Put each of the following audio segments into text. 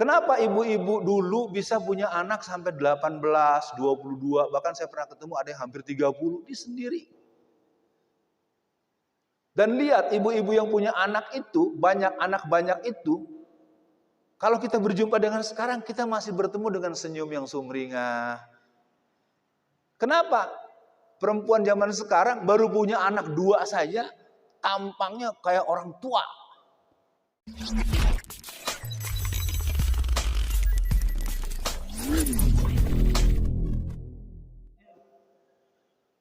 Kenapa ibu-ibu dulu bisa punya anak sampai 18, 22, bahkan saya pernah ketemu ada yang hampir 30, dia sendiri. Dan lihat ibu-ibu yang punya anak itu, banyak anak banyak itu, kalau kita berjumpa dengan sekarang, kita masih bertemu dengan senyum yang sumringah. Kenapa? Perempuan zaman sekarang baru punya anak 2 saja, tampangnya kayak orang tua.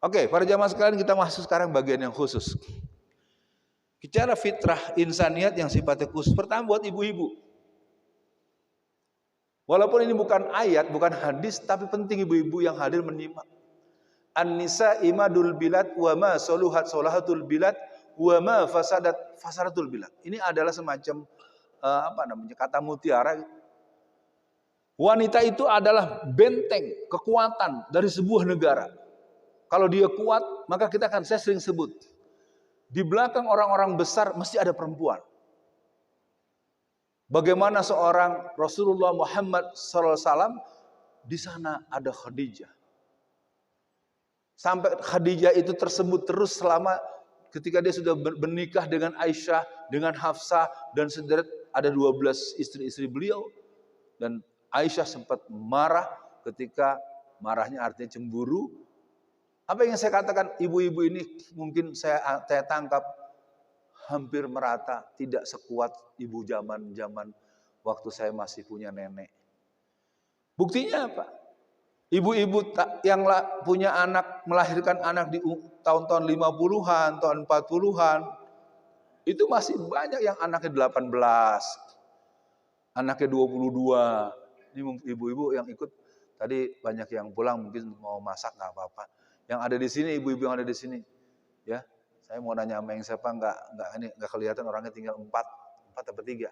Oke, para jamaah sekalian, kita masuk sekarang bagian yang khusus. Bicara fitrah insaniat yang sifatnya khusus. Pertama buat ibu-ibu. Walaupun ini bukan ayat, bukan hadis, tapi penting ibu-ibu yang hadir menyimak. An-nisa imadul bilad wa ma soluhat solahatul bilad wa ma fasadat fasadatul bilad. Ini adalah semacam kata mutiara. Wanita itu adalah benteng kekuatan dari sebuah negara. Kalau dia kuat, maka saya sering sebut, di belakang orang-orang besar mesti ada perempuan. Bagaimana seorang Rasulullah Muhammad SAW, di sana ada Khadijah. Sampai Khadijah itu tersebut terus selama ketika dia sudah menikah dengan Aisyah, dengan Hafsah, dan sederet ada 12 istri-istri beliau. Dan Aisyah sempat marah ketika marahnya artinya cemburu. Apa yang saya katakan, ibu-ibu ini mungkin saya tangkap hampir merata, tidak sekuat ibu zaman waktu saya masih punya nenek. Buktinya apa? Ibu-ibu yang punya anak, melahirkan anak di tahun-tahun 50-an, tahun 40-an, itu masih banyak yang anaknya 18, anaknya 22. Ini ibu-ibu yang ikut, tadi banyak yang pulang mungkin mau masak, nggak apa-apa. Yang ada di sini, ibu-ibu yang ada di sini, ya. Saya mau nanya sama yang siapa, nggak kelihatan orangnya, tinggal 4 atau 3.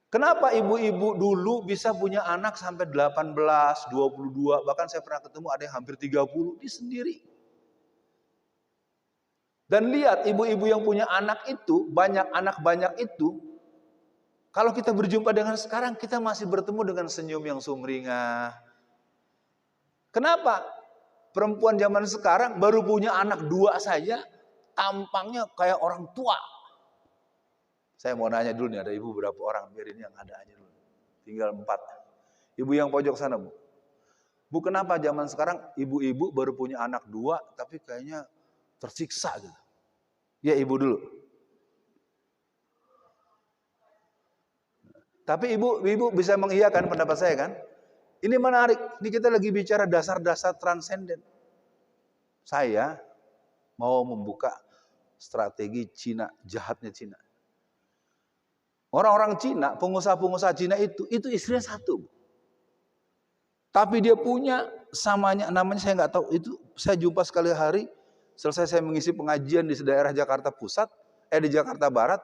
Kenapa ibu-ibu dulu bisa punya anak sampai 18, 22, bahkan saya pernah ketemu ada yang hampir 30, dia sendiri. Dan lihat ibu-ibu yang punya anak itu, banyak anak banyak itu, kalau kita berjumpa dengan sekarang, kita masih bertemu dengan senyum yang sumringah. Kenapa? Perempuan zaman sekarang baru punya anak 2 saja, tampangnya kayak orang tua. Saya mau nanya dulu nih, ada ibu berapa orang? Biarin yang ada aja dulu. Tinggal 4. Ibu yang pojok sana, Bu. Bu, kenapa zaman sekarang ibu-ibu baru punya anak 2, tapi kayaknya tersiksa gitu? Ya, ibu dulu. Tapi ibu bisa mengiyakan pendapat saya kan? Ini menarik, ini kita lagi bicara dasar-dasar transenden. Saya mau membuka strategi Cina, jahatnya Cina. Orang-orang Cina, pengusaha-pengusaha Cina itu istrinya 1. Tapi dia punya namanya saya nggak tahu, itu saya jumpa sekali hari, selesai saya mengisi pengajian di daerah Jakarta Pusat, di Jakarta Barat,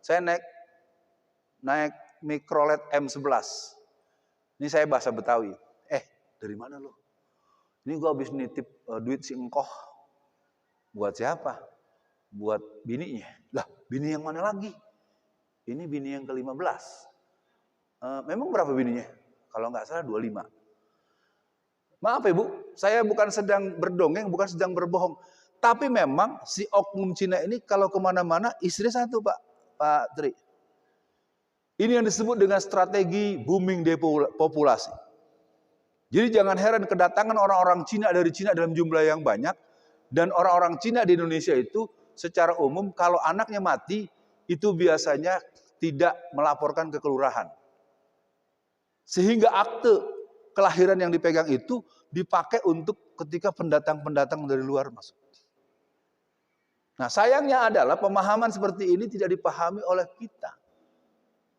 saya naik Mikrolet M11. Ini saya bahasa Betawi. Dari mana lo? Ini gue habis nitip duit si engkoh. Buat siapa? Buat bininya. Lah, bini yang mana lagi? Ini bini yang ke-15. Memang berapa bininya? Kalau nggak salah 25. Maaf Ibu, saya bukan sedang berdongeng, bukan sedang berbohong. Tapi memang si oknum Cina ini kalau kemana-mana istri 1 Pak Tri. Ini yang disebut dengan strategi booming depopulasi. Jadi jangan heran kedatangan orang-orang Cina dari Cina dalam jumlah yang banyak. Dan orang-orang Cina di Indonesia itu secara umum kalau anaknya mati, itu biasanya tidak melaporkan ke kelurahan. Sehingga akte kelahiran yang dipegang itu dipakai untuk ketika pendatang-pendatang dari luar masuk. Nah, sayangnya adalah pemahaman seperti ini tidak dipahami oleh kita.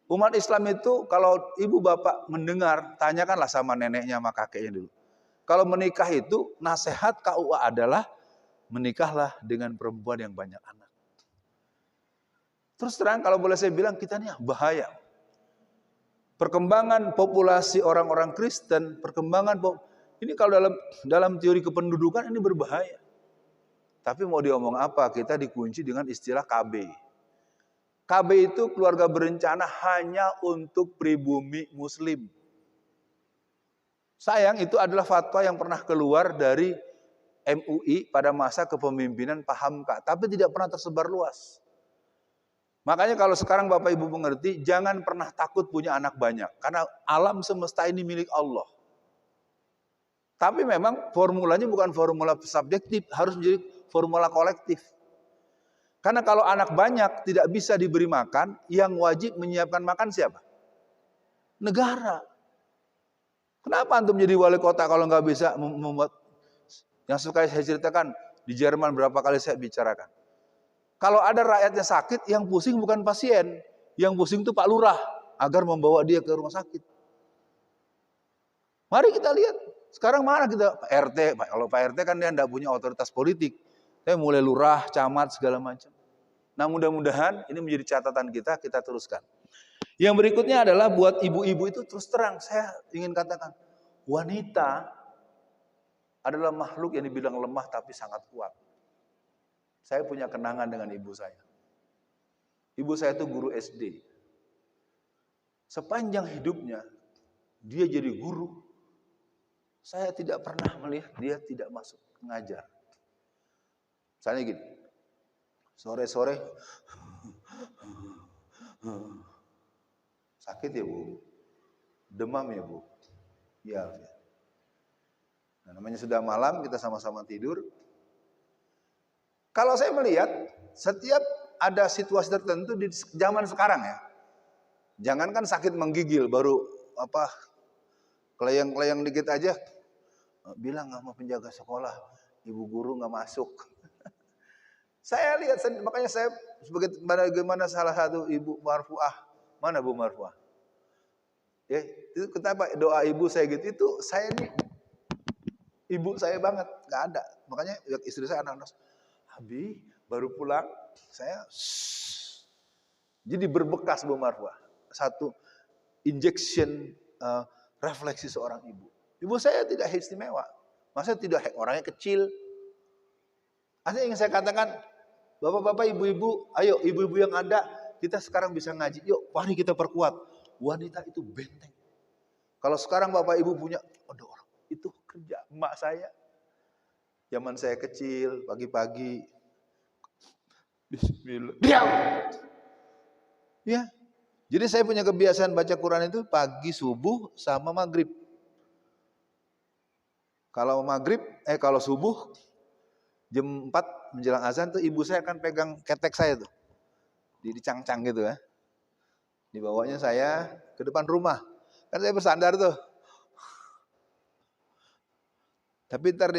Umat Islam itu kalau ibu bapak mendengar, tanyakanlah sama neneknya sama kakeknya dulu. Kalau menikah itu nasihat KUA adalah menikahlah dengan perempuan yang banyak anak. Terus terang kalau boleh saya bilang, kita ini bahaya. Perkembangan populasi orang-orang Kristen, ini kalau dalam teori kependudukan ini berbahaya. Tapi mau diomong apa, kita dikunci dengan istilah KB. KB itu keluarga berencana hanya untuk pribumi muslim. Sayang itu adalah fatwa yang pernah keluar dari MUI pada masa kepemimpinan Pak Hamka, tapi tidak pernah tersebar luas. Makanya kalau sekarang Bapak Ibu mengerti, jangan pernah takut punya anak banyak. Karena alam semesta ini milik Allah. Tapi memang formulanya bukan formula subjektif, harus menjadi formula kolektif. Karena kalau anak banyak tidak bisa diberi makan, yang wajib menyiapkan makan siapa? Negara. Kenapa antum jadi wali kota kalau nggak bisa membuat? Yang suka saya ceritakan, di Jerman berapa kali saya bicarakan. Kalau ada rakyatnya sakit, yang pusing bukan pasien. Yang pusing itu Pak Lurah, agar membawa dia ke rumah sakit. Mari kita lihat, sekarang mana kita, Pak RT, kalau Pak RT kan dia tidak punya otoritas politik. Saya mulai lurah, camat, segala macam. Nah mudah-mudahan ini menjadi catatan kita teruskan. Yang berikutnya adalah buat ibu-ibu itu terus terang, saya ingin katakan, wanita adalah makhluk yang dibilang lemah tapi sangat kuat. Saya punya kenangan dengan ibu saya. Ibu saya itu guru SD. Sepanjang hidupnya, dia jadi guru. Saya tidak pernah melihat dia tidak masuk mengajar. Misalnya gini, sore-sore, sakit ya Bu? Demam ya Bu? Ya. Nah, namanya sudah malam, kita sama-sama tidur. Kalau saya melihat, setiap ada situasi tertentu di zaman sekarang ya. Jangankan sakit menggigil, baru kelayang-kelayang dikit aja, bilang sama penjaga sekolah, ibu guru nggak masuk. Saya lihat, makanya saya bagaimana salah satu ibu marfuah, mana Bu marfuah? Ya, itu kenapa doa ibu saya gitu, itu saya nih ibu saya banget, nggak ada. Makanya istri saya anak-anak, Abi baru pulang, saya jadi berbekas Bu marfuah. Satu injection refleksi seorang ibu. Ibu saya tidak istimewa, maksudnya tidak orangnya kecil. Artinya ingin saya katakan, bapak-bapak, ibu-ibu, ayo ibu-ibu yang ada, kita sekarang bisa ngaji. Yuk, mari kita perkuat. Wanita itu benteng. Kalau sekarang bapak ibu punya, aduh orang itu kerja. Emak saya, zaman saya kecil, pagi-pagi, Bismillah. Diam. Ya, jadi saya punya kebiasaan baca Quran itu pagi, subuh, sama maghrib. Kalau subuh, jam 4 menjelang azan tuh ibu saya akan pegang ketek saya tuh. Dicang-cang gitu ya. Dibawanya saya ke depan rumah. Kan saya bersandar tuh. Tapi ntar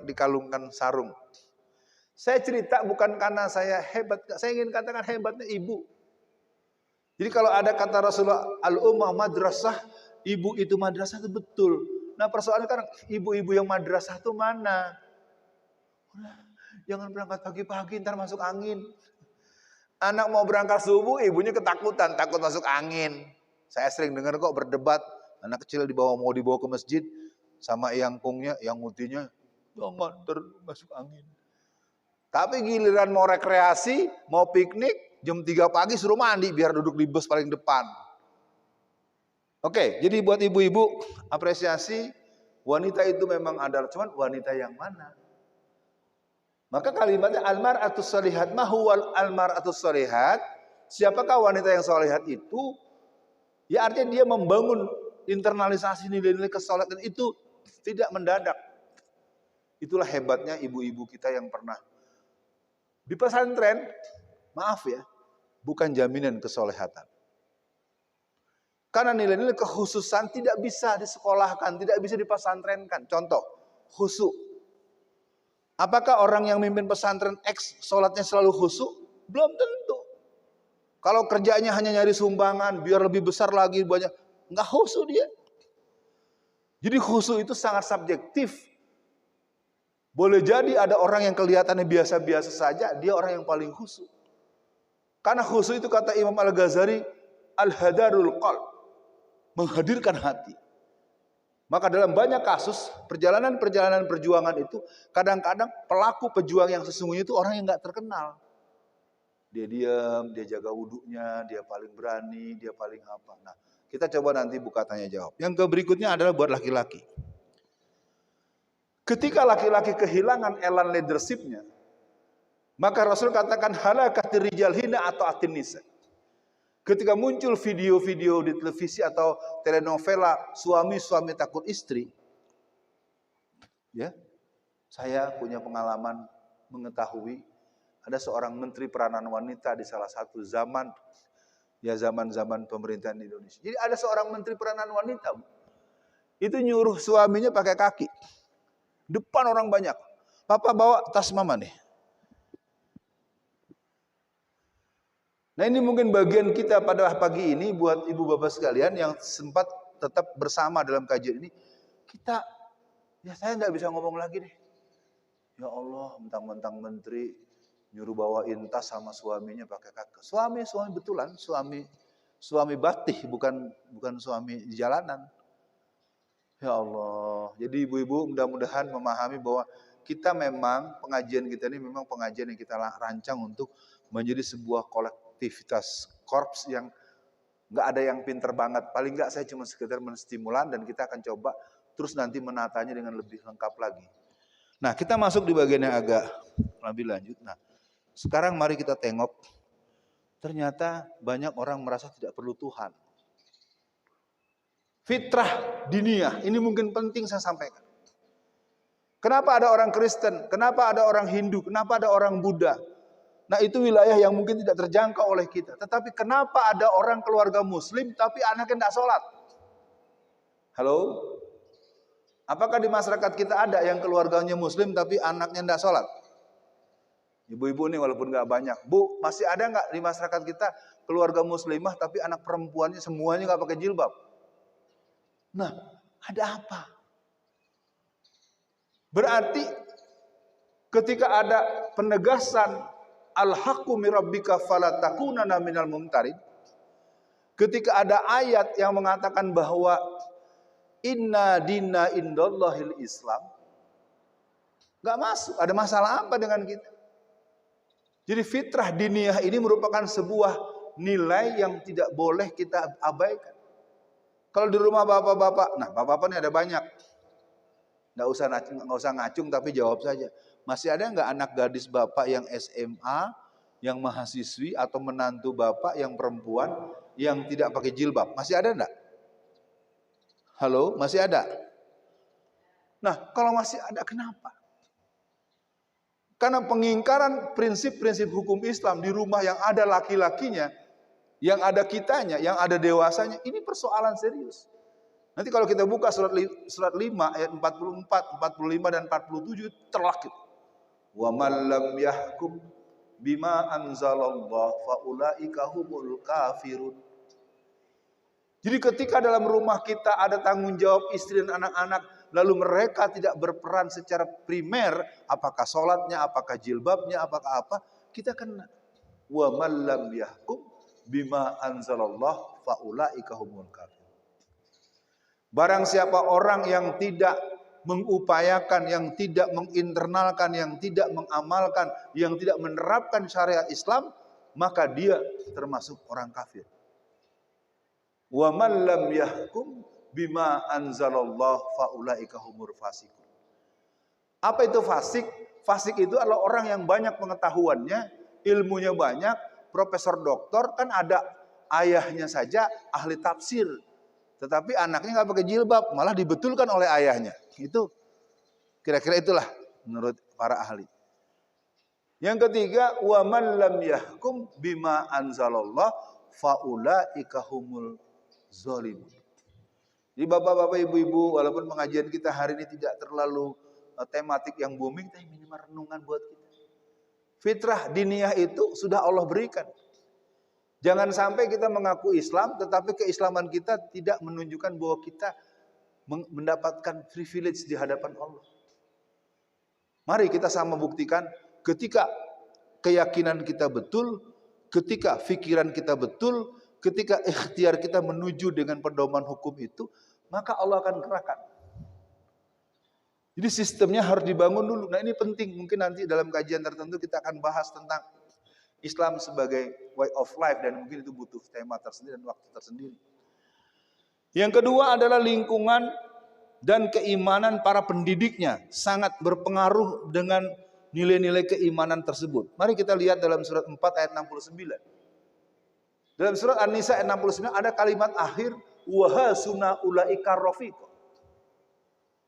dikalungkan sarung. Saya cerita bukan karena saya hebat. Saya ingin katakan hebatnya ibu. Jadi kalau ada kata Rasulullah, al-ummah madrasah, ibu itu madrasah itu betul. Nah persoalannya kan ibu-ibu yang madrasah itu mana? Jangan berangkat pagi-pagi, ntar masuk angin. Anak mau berangkat subuh, ibunya ketakutan, takut masuk angin. Saya sering dengar kok berdebat, anak kecil mau dibawa ke masjid, sama yang mutinya, jangan ntar masuk angin. Tapi giliran mau rekreasi, mau piknik, jam 3 pagi suruh mandi, biar duduk di bus paling depan. Oke, jadi buat ibu-ibu, apresiasi, wanita itu memang ada, cuman wanita yang mana? Maka kalimatnya almar'atus shalihat, mahuwal almar'atus shalihat, siapakah wanita yang shalihat itu? Ya artinya dia membangun internalisasi nilai-nilai kesolehatan itu tidak mendadak. Itulah hebatnya ibu-ibu kita yang pernah di pesantren, maaf ya, bukan jaminan kesolehatan. Karena nilai-nilai kekhususan tidak bisa disekolahkan, tidak bisa dipesantrenkan. Contoh, khusyuk. Apakah orang yang mimpin pesantren X sholatnya selalu khusyuk? Belum tentu. Kalau kerjanya hanya nyari sumbangan, biar lebih besar lagi banyak, nggak khusyuk dia. Jadi khusyuk itu sangat subjektif. Boleh jadi ada orang yang kelihatannya biasa-biasa saja, dia orang yang paling khusyuk. Karena khusyuk itu kata Imam Al-Ghazali, al-hadarul qalb, menghadirkan hati. Maka dalam banyak kasus, perjalanan perjuangan itu, kadang-kadang pelaku pejuang yang sesungguhnya itu orang yang nggak terkenal. Dia diam, dia jaga wudhunya, dia paling berani, dia paling apa. Nah, kita coba nanti buka tanya jawab. Yang berikutnya adalah buat laki-laki. Ketika laki-laki kehilangan elan leadershipnya, maka Rasul katakan halakatir rijal hina atau atin nisa. Ketika muncul video-video di televisi atau telenovela suami-suami takut istri, ya, saya punya pengalaman mengetahui ada seorang menteri peranan wanita di salah satu zaman, ya zaman-zaman pemerintahan di Indonesia. Jadi ada seorang menteri peranan wanita, itu nyuruh suaminya pakai kaki, depan orang banyak. Papa bawa tas mama nih. Nah ini mungkin bagian kita pada pagi ini buat ibu bapak sekalian yang sempat tetap bersama dalam kajian ini. Kita, ya saya nggak bisa ngomong lagi deh. Ya Allah, mentang-mentang menteri nyuruh bawain tas sama suaminya pakai kaki. Suami betulan, suami batih, bukan suami di jalanan. Ya Allah, jadi ibu-ibu mudah-mudahan memahami bahwa kita memang pengajian kita ini memang pengajian yang kita rancang untuk menjadi sebuah kolektivitas korps yang nggak ada yang pinter banget. Paling nggak saya cuma sekedar menstimulan dan kita akan coba terus nanti menatanya dengan lebih lengkap lagi. Nah kita masuk di bagian yang agak lebih lanjut. Nah sekarang mari kita tengok. Ternyata banyak orang merasa tidak perlu Tuhan. Fitrah diniyah, ini mungkin penting saya sampaikan. Kenapa ada orang Kristen? Kenapa ada orang Hindu? Kenapa ada orang Buddha? Nah itu wilayah yang mungkin tidak terjangkau oleh kita. Tetapi kenapa ada orang keluarga Muslim tapi anaknya tidak sholat? Halo? Apakah di masyarakat kita ada yang keluarganya Muslim tapi anaknya tidak sholat? Ibu-ibu nih walaupun nggak banyak. Bu, masih ada nggak di masyarakat kita keluarga muslimah tapi anak perempuannya semuanya nggak pakai jilbab? Nah, ada apa? Berarti ketika ada penegasan al-haqqu mirabbika fala takunanna minal mumtarin. Ketika ada ayat yang mengatakan bahwa inna dinna indallahil Islam. Enggak masuk, ada masalah apa dengan kita? Jadi fitrah diniyah ini merupakan sebuah nilai yang tidak boleh kita abaikan. Kalau di rumah bapak-bapak, nah bapak-bapak ini ada banyak. Nggak usah ngacung tapi jawab saja. Masih ada nggak anak gadis bapak yang SMA, yang mahasiswi atau menantu bapak yang perempuan yang tidak pakai jilbab? Masih ada nggak? Halo, masih ada? Nah, kalau masih ada kenapa? Karena pengingkaran prinsip-prinsip hukum Islam di rumah yang ada laki-lakinya, yang ada kitanya, yang ada dewasanya, ini persoalan serius. Nanti kalau kita buka surat 5 ayat 44, 45 dan 47 terlakit. Wa man lam yahkum bima anzalallah faulaika humul kafirun. Jadi ketika dalam rumah kita ada tanggung jawab istri dan anak-anak, lalu mereka tidak berperan secara primer, apakah sholatnya, apakah jilbabnya, apakah apa, kita kena. Wa man lam yahkum bima anzalallah faulaika humul kafirun. Barang siapa orang yang tidak mengupayakan, yang tidak menginternalkan, yang tidak mengamalkan, yang tidak menerapkan syariat Islam, maka dia termasuk orang kafir. Wa man lam yahkum bima anzalallah faulaika humur fasiqun. Apa itu fasik? Fasik itu adalah orang yang banyak pengetahuannya, ilmunya banyak, profesor doktor, kan ada ayahnya saja ahli tafsir. Tetapi anaknya nggak pakai jilbab, malah dibetulkan oleh ayahnya. Itu kira-kira itulah menurut para ahli. Yang ketiga, wa man lam yahkum bima anzalallah faulaika humul zalimun. Jadi bapak-bapak, ibu-ibu, walaupun pengajian kita hari ini tidak terlalu tematik yang booming, tapi minimal renungan buat kita. Fitrah diniyah itu sudah Allah berikan. Jangan sampai kita mengaku Islam, tetapi keislaman kita tidak menunjukkan bahwa kita mendapatkan privilege di hadapan Allah. Mari kita sama buktikan ketika keyakinan kita betul, ketika pikiran kita betul, ketika ikhtiar kita menuju dengan pedoman hukum itu, maka Allah akan gerakkan. Jadi sistemnya harus dibangun dulu. Nah ini penting, mungkin nanti dalam kajian tertentu kita akan bahas tentang Islam sebagai way of life, dan mungkin itu butuh tema tersendiri dan waktu tersendiri. Yang kedua adalah lingkungan dan keimanan para pendidiknya sangat berpengaruh dengan nilai-nilai keimanan tersebut. Mari kita lihat dalam surat 4 ayat 69. Dalam surat An-Nisa ayat 69 ada kalimat akhir wahasuna ulaika rafiq.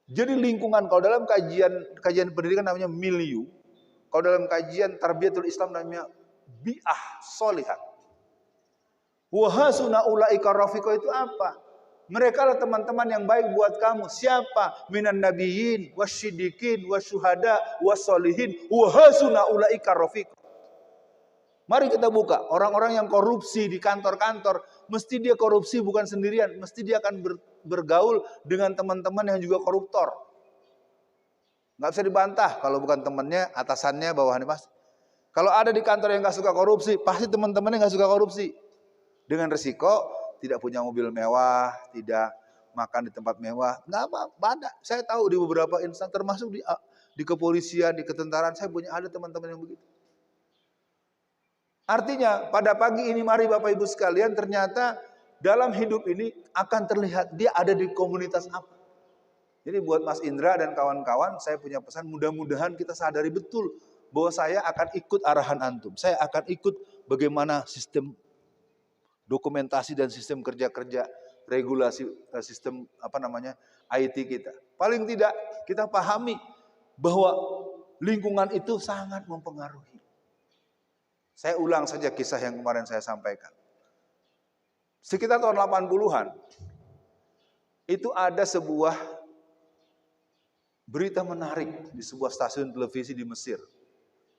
Jadi lingkungan, kalau dalam kajian pendidikan namanya milieu, kalau dalam kajian tarbiyatul Islam namanya bi'ah solihah. Wahasuna ulaika rafiq itu apa? Mereka lah teman-teman yang baik buat kamu. Siapa? Minan nabiyyin wasyidikin wasyuhada wassolihin wahasuna ulaika rafiq. Mari kita buka. Orang-orang yang korupsi di kantor-kantor, mesti dia korupsi bukan sendirian, mesti dia akan bergaul dengan teman-teman yang juga koruptor. Nggak bisa dibantah kalau bukan temannya, atasannya, bawahannya pasti. Kalau ada di kantor yang nggak suka korupsi, pasti teman-temannya nggak suka korupsi. Dengan resiko tidak punya mobil mewah, tidak makan di tempat mewah, nggak apa-apa. Saya tahu di beberapa instansi, termasuk di kepolisian, di ketentaraan, saya punya ada teman-teman yang begitu. Artinya pada pagi ini mari Bapak Ibu sekalian, ternyata dalam hidup ini akan terlihat dia ada di komunitas apa. Jadi buat Mas Indra dan kawan-kawan, saya punya pesan, mudah-mudahan kita sadari betul bahwa saya akan ikut arahan antum. Saya akan ikut bagaimana sistem dokumentasi dan sistem kerja-kerja regulasi sistem IT kita. Paling tidak kita pahami bahwa lingkungan itu sangat mempengaruhi. Saya ulang saja kisah yang kemarin saya sampaikan. Sekitar tahun 80-an, itu ada sebuah berita menarik di sebuah stasiun televisi di Mesir.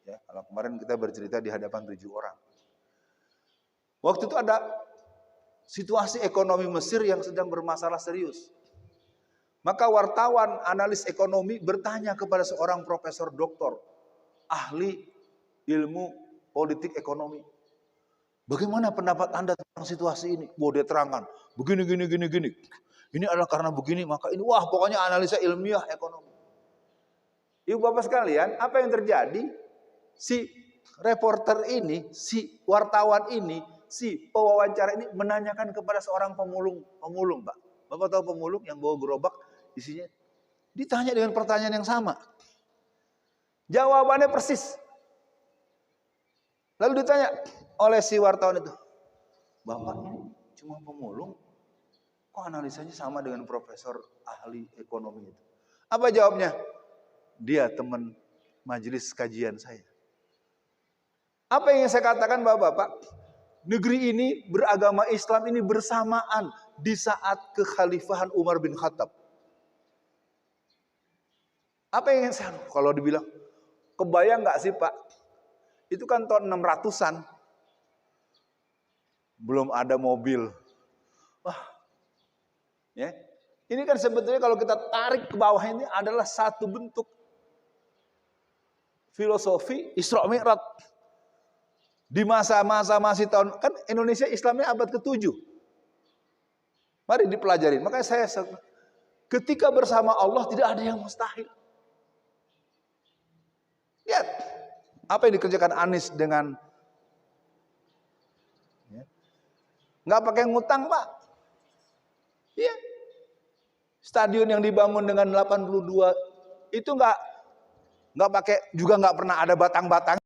Ya, kalau kemarin kita bercerita di hadapan 7 orang. Waktu itu ada situasi ekonomi Mesir yang sedang bermasalah serius. Maka wartawan, analis ekonomi bertanya kepada seorang profesor doktor, ahli ilmu politik ekonomi. Bagaimana pendapat Anda tentang situasi ini? Wah, dia terangkan, begini. Ini adalah karena begini, maka ini, wah pokoknya analisa ilmiah ekonomi. Ibu bapak sekalian, apa yang terjadi? Si reporter ini, si wartawan ini, si pewawancara ini menanyakan kepada seorang pemulung, Pak. Bapak tahu pemulung yang bawa gerobak isinya? Ditanya dengan pertanyaan yang sama. Jawabannya persis. Lalu ditanya oleh si wartawan itu, Bapak ini cuma pemulung, kok analisanya sama dengan profesor ahli ekonomi itu? Apa jawabnya? Dia teman majelis kajian saya. Apa yang saya katakan Bapak-bapak? Negeri ini beragama Islam ini bersamaan di saat kekhalifahan Umar bin Khattab. Apa yang saya, kalau dibilang, kebayang nggak sih Pak? Itu kan tahun 600-an. Belum ada mobil. Wah. Ya. Ini kan sebetulnya kalau kita tarik ke bawah ini adalah satu bentuk filosofi Isra Mi'raj. Di masa-masa masih tahun, kan Indonesia Islamnya abad ke-7. Mari dipelajari. Makanya saya, ketika bersama Allah tidak ada yang mustahil. Lihat. Apa yang dikerjakan Anies dengan nggak pakai ngutang Pak? Iya. Stadion yang dibangun dengan 82 itu nggak pakai, juga nggak pernah ada batang-batang.